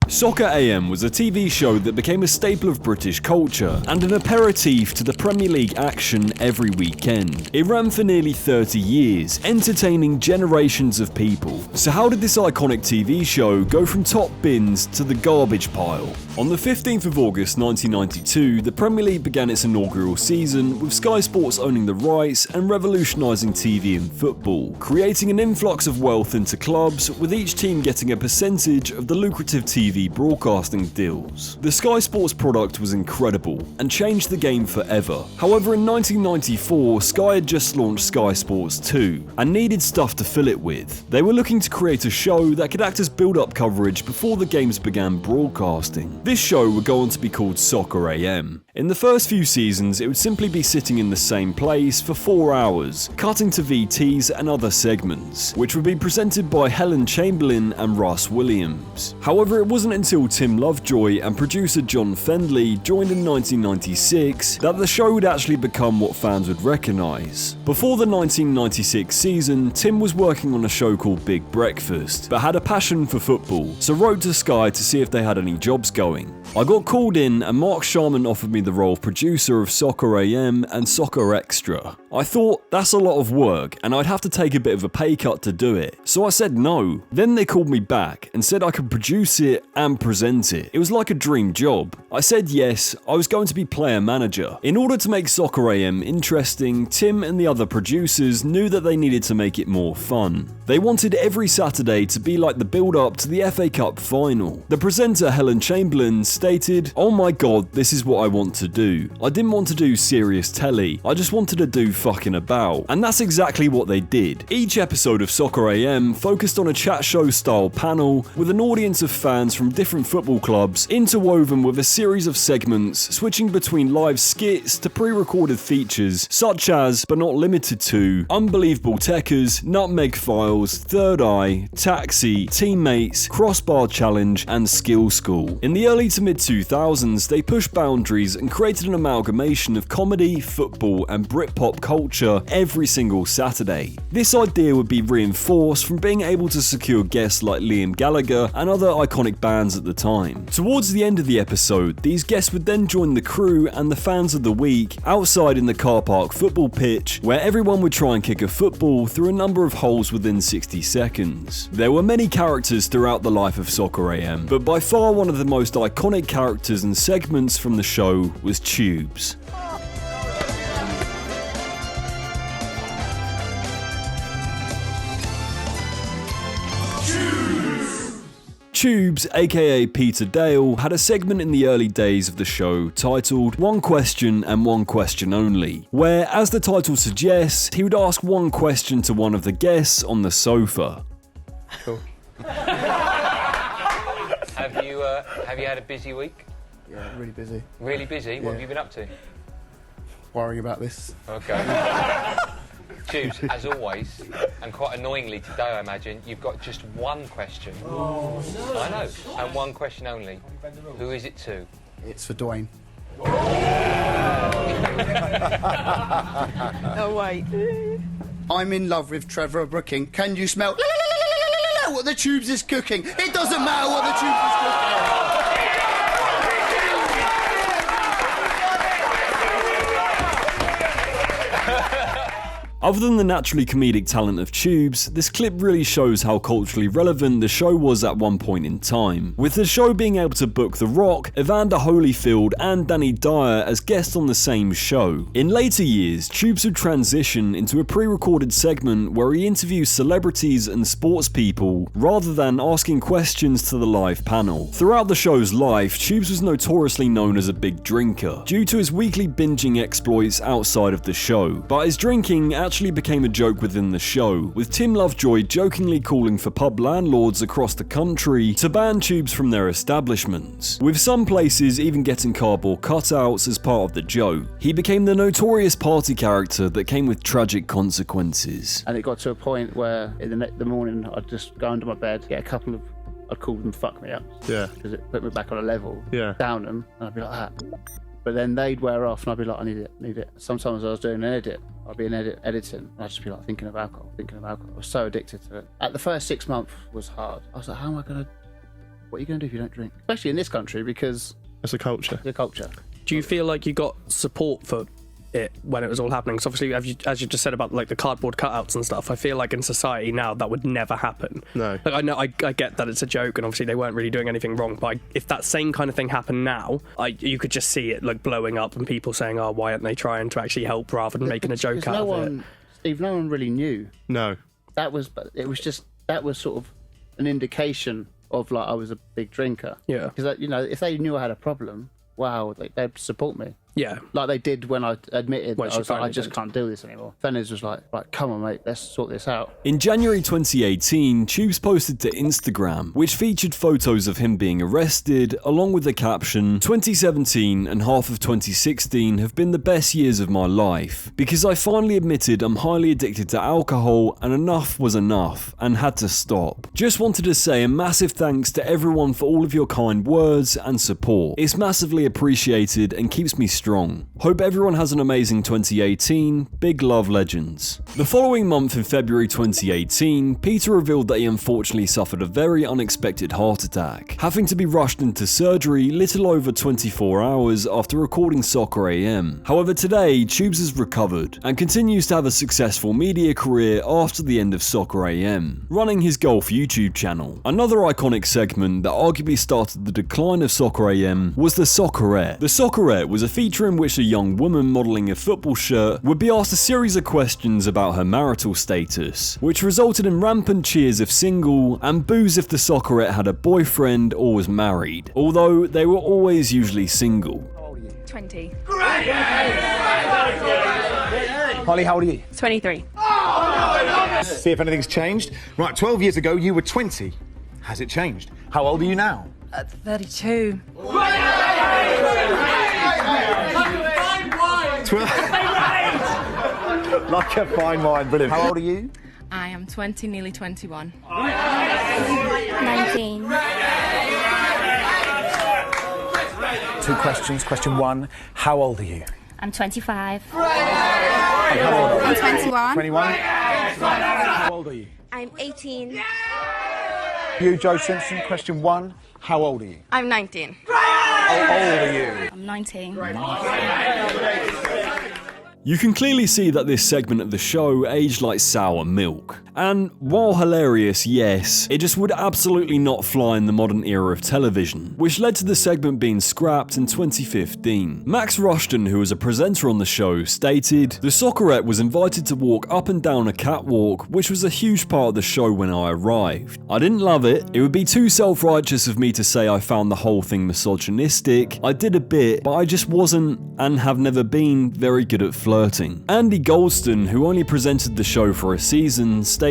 Soccer AM was a TV show that became a staple of British culture and an aperitif to the Premier League action every weekend. It ran for nearly 30 years, entertaining generations of people. So how did this iconic TV show go from top bins to the garbage pile? On the 15th of August 1992, the Premier League began its inaugural season, with Sky Sports owning the rights and revolutionising TV and football, creating an influx of wealth into clubs, with each team getting a percentage of the lucrative TV broadcasting deals. The Sky Sports product was incredible and changed the game forever. However, in 1994, Sky had just launched Sky Sports 2 and needed stuff to fill it with. They were looking to create a show that could act as build-up coverage before the games began broadcasting. This show would go on to be called Soccer AM. In the first few seasons, it would simply be sitting in the same place for 4 hours, cutting to VTs and other segments, which would be presented by Helen Chamberlain and Russ Williams. However, it wasn't until Tim Lovejoy and producer John Fendley joined in 1996 that the show would actually become what fans would recognise. Before the 1996 season, Tim was working on a show called Big Breakfast, but had a passion for football, so wrote to Sky to see if they had any jobs going. I got called in and Mark Sharman offered me the role of producer of Soccer AM and Soccer Extra. I thought, that's a lot of work and I'd have to take a bit of a pay cut to do it, so I said no. Then they called me back and said I could produce it and present it. It was like a dream job. I said yes, I was going to be player manager. In order to make Soccer AM interesting, Tim and the other producers knew that they needed to make it more fun. They wanted every Saturday to be like the build-up to the FA Cup final. The presenter Helen Chamberlain stated, "Oh my god, this is what I want to do. I didn't want to do serious telly, I just wanted to do fucking about." And that's exactly what they did. Each episode of Soccer AM focused on a chat show style panel with an audience of fans from different football clubs, interwoven with a series of segments switching between live skits to pre-recorded features such as, but not limited to, Unbelievable Techers, Nutmeg Files, Third Eye, Taxi, Teammates, Crossbar Challenge, and Skill School. In the early to mid-2000s, they pushed boundaries and created an amalgamation of comedy, football, and Britpop culture every single Saturday. This idea would be reinforced from being able to secure guests like Liam Gallagher and other iconic bands at the time. Towards the end of the episode, these guests would then join the crew and the fans of the week outside in the car park football pitch, where everyone would try and kick a football through a number of holes within 60 seconds. There were many characters throughout the life of Soccer AM, but by far one of the most iconic characters and segments from the show was Tubes. Tubes, aka Peter Dale, had a segment in the early days of the show titled One Question and One Question Only, where, as the title suggests, he would ask one question to one of the guests on the sofa. Cool. Have you had a busy week? Yeah, really busy. Really busy? Yeah. What have you been up to? Worrying about this. Okay. Tubes, as always, and quite annoyingly today, I imagine, you've got just one question. Oh, no. I know, and one question only. Who is it to? It's for Dwayne. Oh, wait. I'm in love with Trevor Brooking. Can you smell what the Tubes is cooking? It doesn't matter what the Tubes is cooking. Other than the naturally comedic talent of Tubes, this clip really shows how culturally relevant the show was at one point in time, with the show being able to book The Rock, Evander Holyfield and Danny Dyer as guests on the same show. In later years, Tubes would transition into a pre-recorded segment where he interviews celebrities and sports people rather than asking questions to the live panel. Throughout the show's life, Tubes was notoriously known as a big drinker, due to his weekly binging exploits outside of the show, but his drinking actually became a joke within the show, with Tim Lovejoy jokingly calling for pub landlords across the country to ban Tubes from their establishments, with some places even getting cardboard cutouts as part of the joke. He became the notorious party character that came with tragic consequences. And it got to a point where in the morning I'd just go under my bed, get a couple of, I'd call them fuck me ups. Yeah. Because it put me back on a level. Yeah. Down them, and I'd be like that. But then they'd wear off and I'd be like, I need it. Sometimes I was doing an edit, I'd be editing, and I'd just be like thinking of alcohol. I was so addicted to it. At the first 6 months was hard. I was like, how am I going to what are you going to do if you don't drink? Especially in this country, because It's a culture. the culture. Do you feel like you got support for it when it was all happening? So obviously, as you just said about like the cardboard cutouts and stuff, I feel like in society now that would never happen. No. Like I know, I get that it's a joke, and obviously they weren't really doing anything wrong. But if that same kind of thing happened now, you could just see it like blowing up, and people saying, "Oh, why aren't they trying to actually help rather than making a joke out of it?" Steve, no one really knew. No. That was sort of an indication of like I was a big drinker. Yeah. Because if they knew I had a problem, wow, they'd support me. Yeah. Like they did when I admitted that Once I was you like, I finally just did. can't do this anymore. Fenners was like, come on, mate, let's sort this out. In January 2018, Tubes posted to Instagram, which featured photos of him being arrested, along with the caption, 2017 and half of 2016 have been the best years of my life, because I finally admitted I'm highly addicted to alcohol and enough was enough, and had to stop. Just wanted to say a massive thanks to everyone for all of your kind words and support. It's massively appreciated and keeps me strong. Hope everyone has an amazing 2018. Big love, legends. The following month in February 2018, Peter revealed that he unfortunately suffered a very unexpected heart attack, having to be rushed into surgery little over 24 hours after recording Soccer AM. However, today, Tubes has recovered and continues to have a successful media career after the end of Soccer AM, running his golf YouTube channel. Another iconic segment that arguably started the decline of Soccer AM was the Soccerette. The Soccerette was a feature in which a young woman modelling a football shirt would be asked a series of questions about her marital status, which resulted in rampant cheers if single and boos if the Soccerette had a boyfriend or was married, although they were always usually single. 20. Holly, how old are you? 23. See if anything's changed. Right, 12 years ago you were 20. Has it changed? How old are you now? 32. 12. Like a fine wine, brilliant. How old are you? I am 20, nearly 21. 19. 2 questions. Question 1, how old are you? I'm 25. I'm 21. 21. How old are you? I'm 18. You, Joe Simpson, question 1, how old are you? I'm 19. How old are you? I'm 19. You can clearly see that this segment of the show aged like sour milk. And while hilarious, yes, it just would absolutely not fly in the modern era of television, which led to the segment being scrapped in 2015. Max Rushton, who was a presenter on the show, stated, "The Soccerette was invited to walk up and down a catwalk, which was a huge part of the show when I arrived. I didn't love it. It would be too self-righteous of me to say I found the whole thing misogynistic. I did a bit, but I just wasn't, and have never been, very good at flirting." Andy Goldston, who only presented the show for a season, stated,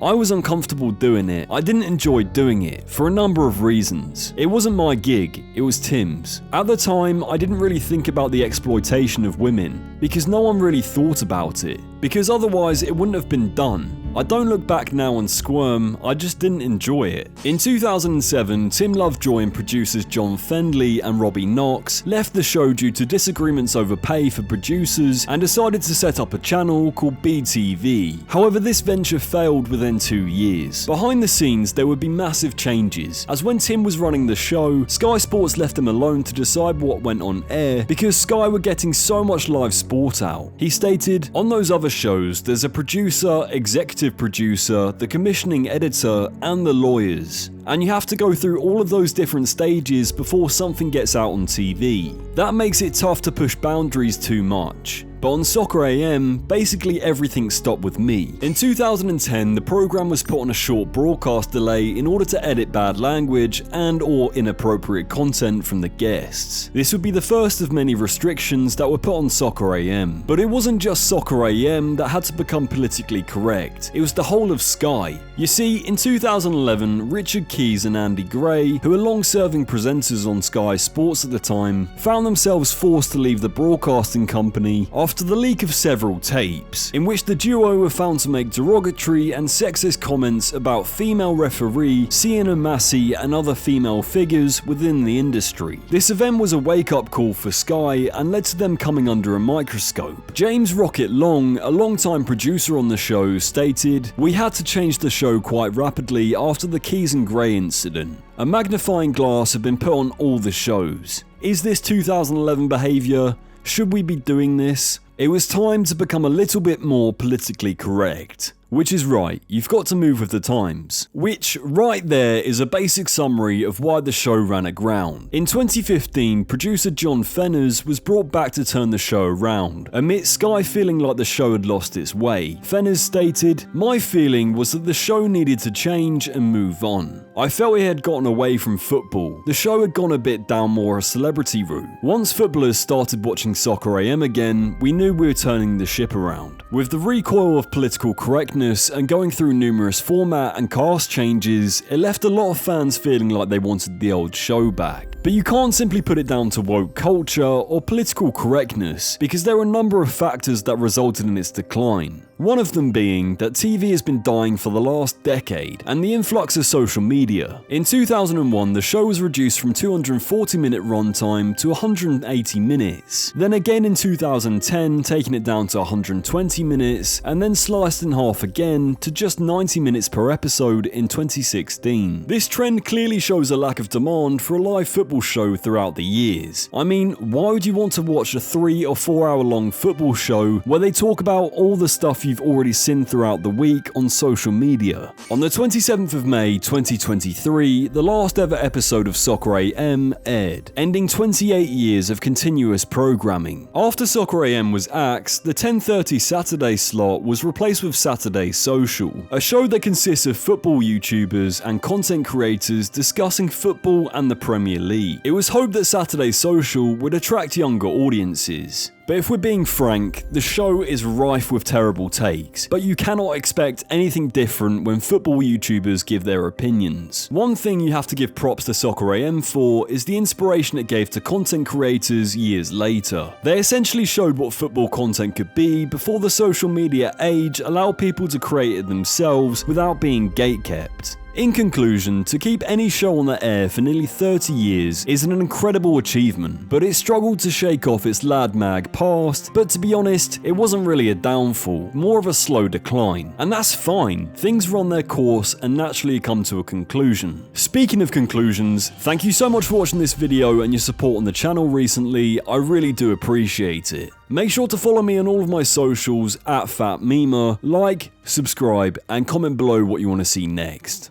"I was uncomfortable doing it. I didn't enjoy doing it, for a number of reasons. It wasn't my gig, it was Tim's. At the time, I didn't really think about the exploitation of women, because no one really thought about it, because otherwise it wouldn't have been done. I don't look back now and squirm, I just didn't enjoy it." In 2007, Tim Lovejoy and producers John Fendley and Robbie Knox left the show due to disagreements over pay for producers and decided to set up a channel called BTV. However, this venture failed within 2 years. Behind the scenes, there would be massive changes, as when Tim was running the show, Sky Sports left him alone to decide what went on air because Sky were getting so much live sport out. He stated, "On those other shows, there's a producer, executive producer, the commissioning editor, and the lawyers. And you have to go through all of those different stages before something gets out on TV. That makes it tough to push boundaries too much. But on Soccer AM, basically everything stopped with me. In 2010, the program was put on a short broadcast delay in order to edit bad language and or inappropriate content from the guests. This would be the first of many restrictions that were put on Soccer AM. But it wasn't just Soccer AM that had to become politically correct. It was the whole of Sky. You see, in 2011, Richard Keys and Andy Gray, who were long-serving presenters on Sky Sports at the time, found themselves forced to leave the broadcasting company after after the leak of several tapes, in which the duo were found to make derogatory and sexist comments about female referee Sienna Massey and other female figures within the industry. This event was a wake-up call for Sky and led to them coming under a microscope. James Rocket Long, a long-time producer on the show, stated, "We had to change the show quite rapidly after the Keys and Gray incident. A magnifying glass had been put on all the shows. Is this 2011 behaviour? Should we be doing this? It was time to become a little bit more politically correct." Which is right, you've got to move with the times. Which, right there, is a basic summary of why the show ran aground. In 2015, producer John Fenners was brought back to turn the show around, amid Sky feeling like the show had lost its way. Fenners stated, "My feeling was that the show needed to change and move on. I felt it had gotten away from football. The show had gone a bit down more a celebrity route. Once footballers started watching Soccer AM again, we knew we were turning the ship around. With the recoil of political correctness and going through numerous format and cast changes, it left a lot of fans feeling like they wanted the old show back. But you can't simply put it down to woke culture or political correctness, because there are a number of factors that resulted in its decline. One of them being that TV has been dying for the last decade, and the influx of social media. In 2001, the show was reduced from 240-minute runtime to 180 minutes. Then again in 2010, taking it down to 120 minutes, and then sliced in half again to just 90 minutes per episode in 2016. This trend clearly shows a lack of demand for a live football show throughout the years. I mean, why would you want to watch a 3 or 4 hour long football show where they talk about all the stuff you've already seen throughout the week on social media? On the 27th of May 2023, the last ever episode of Soccer AM aired, ending 28 years of continuous programming. After Soccer AM was axed, the 10:30 Saturday slot was replaced with Saturday Social, a show that consists of football YouTubers and content creators discussing football and the Premier League. It was hoped that Saturday Social would attract younger audiences. But if we're being frank, the show is rife with terrible takes, but you cannot expect anything different when football YouTubers give their opinions. One thing you have to give props to Soccer AM for is the inspiration it gave to content creators years later. They essentially showed what football content could be before the social media age allowed people to create it themselves without being gatekept. In conclusion, to keep any show on the air for nearly 30 years is an incredible achievement, but it struggled to shake off its lad mag past. But to be honest, it wasn't really a downfall, more of a slow decline. And that's fine, things run their course and naturally come to a conclusion. Speaking of conclusions, thank you so much for watching this video and your support on the channel recently, I really do appreciate it. Make sure to follow me on all of my socials @PhatMemer, like, subscribe, and comment below what you want to see next.